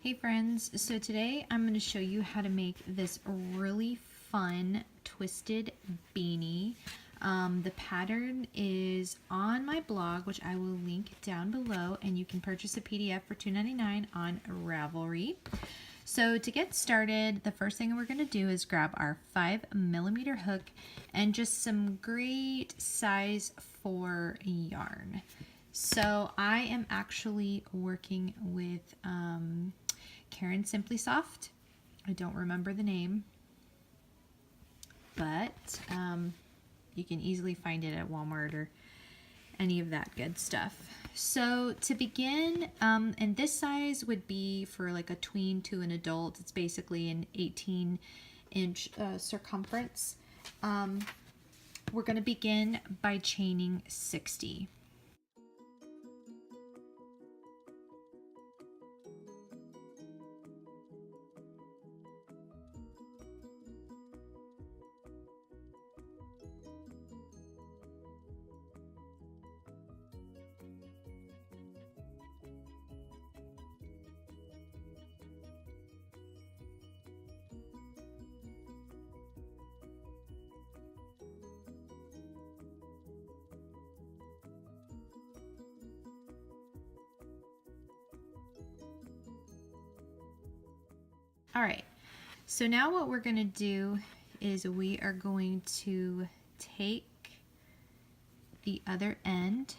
Hey friends, so today I'm going to show you how to make this really fun twisted beanie. The pattern is on my blog, which I will link down below, and you can purchase a PDF for $2.99 on Ravelry. So to get started, the first thing we're going to do is grab our 5mm hook and just some great size 4 yarn. So I am actually working with Karen Simply Soft. I don't remember the name, but you can easily find it at Walmart or any of that good stuff. So to begin, and this size would be for like a tween to an adult. It's basically an 18-inch circumference. We're going to begin by chaining 60. All right, so now what we're going to do is we are going to take the other end.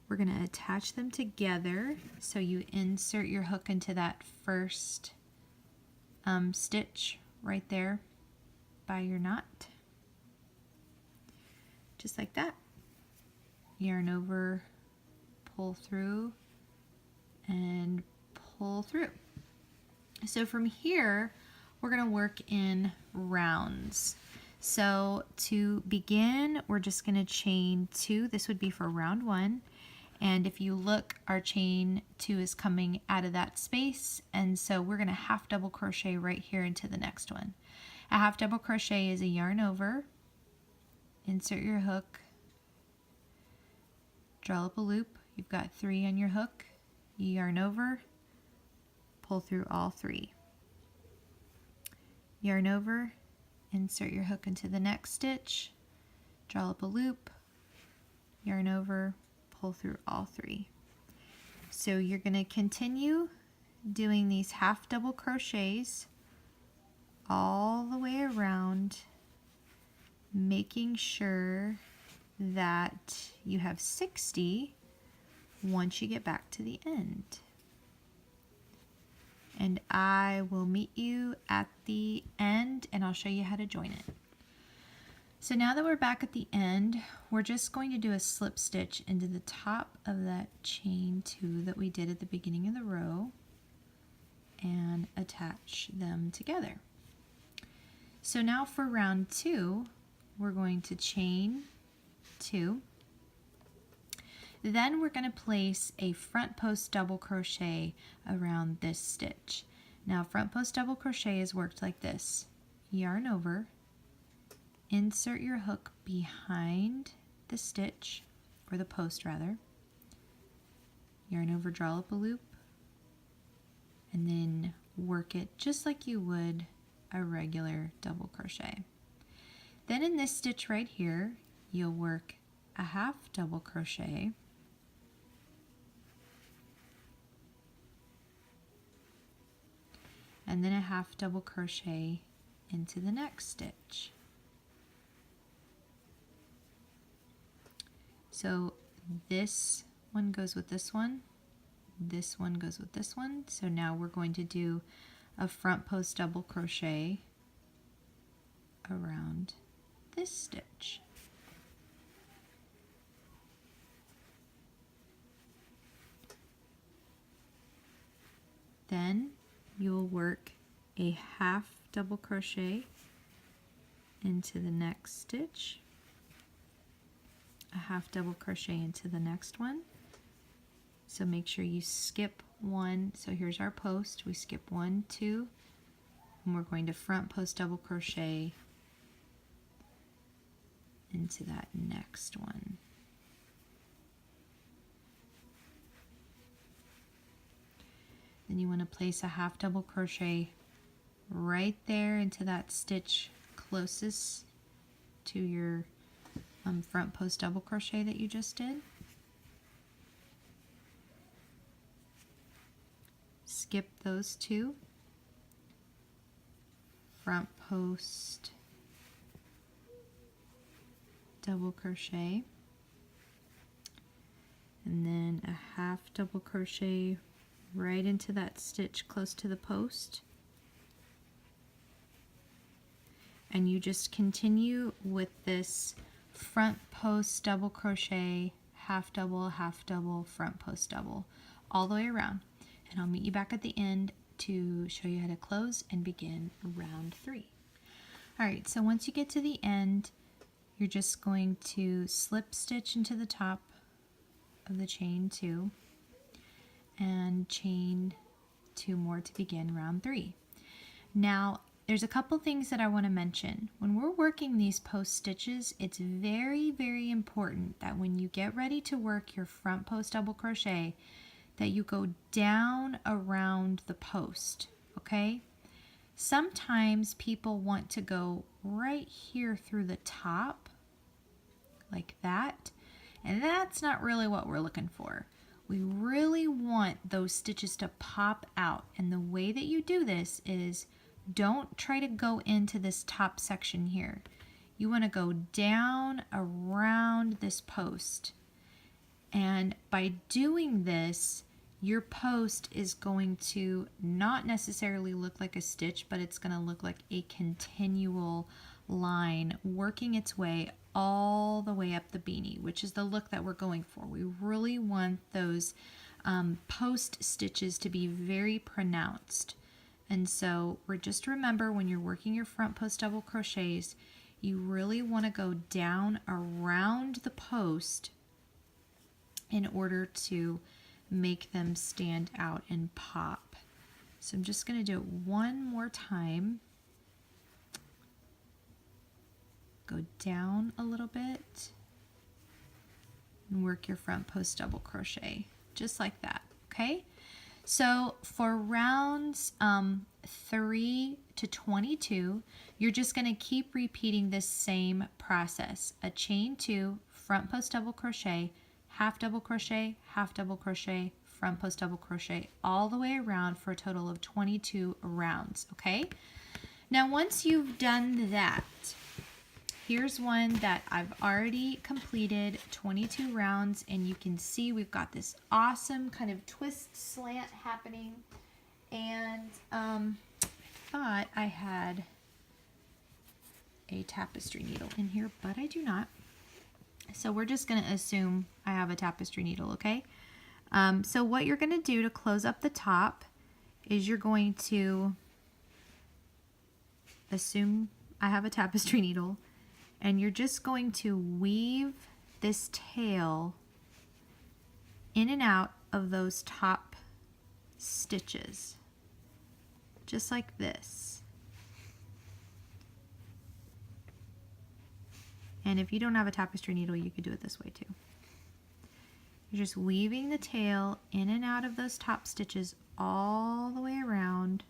We're going to attach them together. So you insert your hook into that first stitch right there by your knot. Just like that. Yarn over, pull through, and pull through. So from here, we're going to work in rounds. So to begin, we're just going to chain 2. This would be for round 1. And if you look, our chain 2 is coming out of that space. And so we're going to half double crochet right here into the next one. A half double crochet is a yarn over, insert your hook, draw up a loop. You've got 3 on your hook, you yarn over, pull through all 3. Yarn over, insert your hook into the next stitch, draw up a loop, yarn over, pull through all 3. So you're going to continue doing these half double crochets all the way around, making sure that you have 60 once you get back to the end. And I will meet you at the end and I'll show you how to join it. So now that we're back at the end, we're just going to do a slip stitch into the top of that chain 2 that we did at the beginning of the row and attach them together. So now for round 2, we're going to chain 2. Then we're going to place a front post double crochet around this stitch. Now front post double crochet is worked like this. Yarn over, insert your hook behind the stitch, or the post rather, yarn over, draw up a loop, and then work it just like you would a regular double crochet. Then in this stitch right here, you'll work a half double crochet, and then a half double crochet into the next stitch. So this one goes with this one goes with this one. So now we're going to do a front post double crochet around this stitch. Then you'll work a half double crochet into the next stitch, a half double crochet into the next one. So make sure you skip 1. So here's our post. We skip 1, 2, and we're going to front post double crochet into that next one. Then you want to place a half double crochet right there into that stitch closest to your front post double crochet that you just did. Skip those two. Front post double crochet, and then a half double crochet right into that stitch close to the post, and you just continue with this front post double crochet, half double, front post double, all the way around. And I'll meet you back at the end to show you how to close and begin round 3. All right, so once you get to the end, you're just going to slip stitch into the top of the chain 2 and chain 2 more to begin round 3. Now, there's a couple things that I want to mention. When we're working these post stitches, it's very, very important that when you get ready to work your front post double crochet, that you go down around the post, okay? Sometimes people want to go right here through the top, like that, and that's not really what we're looking for. We really want those stitches to pop out, and the way that you do this is don't try to go into this top section here. You want to go down around this post, and by doing this, your post is going to not necessarily look like a stitch, but it's going to look like a continual line working its way all the way up the beanie, which is the look that we're going for. We really want those post stitches to be very pronounced. And so just remember, when you're working your front post double crochets, you really want to go down around the post in order to make them stand out and pop. So I'm just going to do it one more time. Go down a little bit and work your front post double crochet just like that, okay? So for rounds 3 to 22, you're just going to keep repeating this same process. A chain 2, front post double crochet, half double crochet, front post double crochet, all the way around for a total of 22 rounds, okay? Now once you've done that, here's one that I've already completed 22 rounds, and you can see we've got this awesome kind of twist slant happening, and I thought I had a tapestry needle in here, but I do not. So we're just going to assume I have a tapestry needle, okay? So what you're going to do to close up the top is you're going to assume I have a tapestry needle, and you're just going to weave this tail in and out of those top stitches, just like this. And if you don't have a tapestry needle, you could do it this way too. You're just weaving the tail in and out of those top stitches all the way around.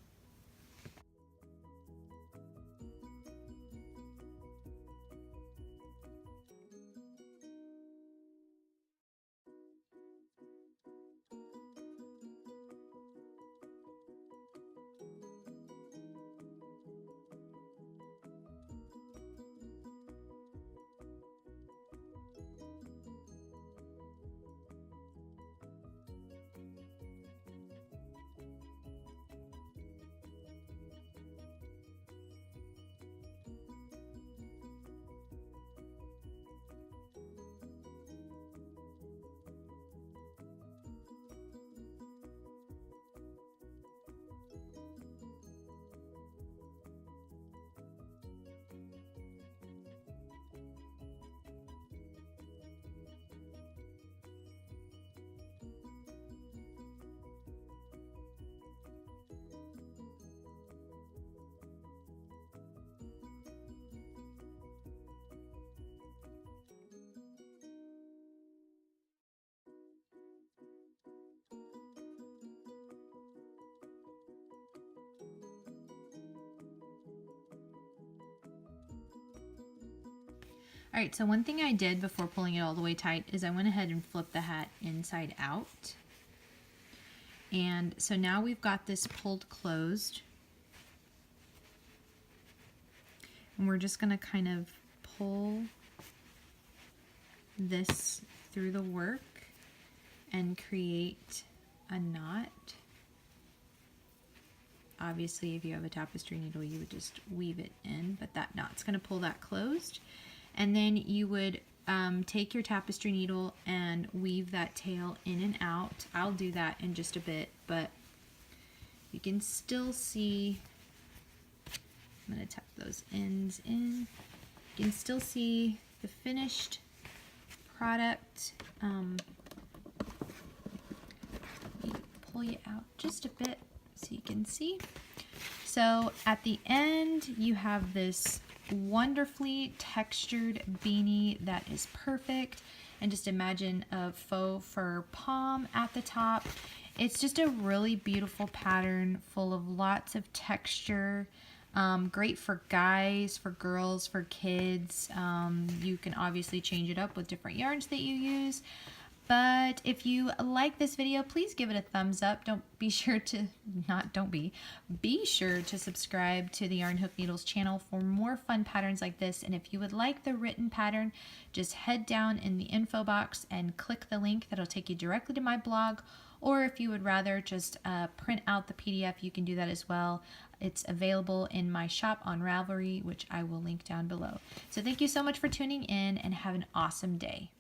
All right, so one thing I did before pulling it all the way tight is I went ahead and flipped the hat inside out. And so now we've got this pulled closed. And we're just going to kind of pull this through the work and create a knot. Obviously, if you have a tapestry needle, you would just weave it in, but that knot's going to pull that closed. And then you would take your tapestry needle and weave that tail in and out. I'll do that in just a bit, but you can still see, I'm going to tuck those ends in. You can still see the finished product. Pull you out just a bit so you can see. So at the end, you have this wonderfully textured beanie that is perfect. And just imagine a faux fur pom at the top. It's just a really beautiful pattern full of lots of texture. Great for guys, for girls, for kids. You can obviously change it up with different yarns that you use. But if you like this video, please give it a thumbs up. Be sure to subscribe to the Yarn Hook Needles channel for more fun patterns like this. And if you would like the written pattern, just head down in the info box and click the link that'll take you directly to my blog. Or if you would rather just print out the PDF, you can do that as well. It's available in my shop on Ravelry, which I will link down below. So thank you so much for tuning in and have an awesome day.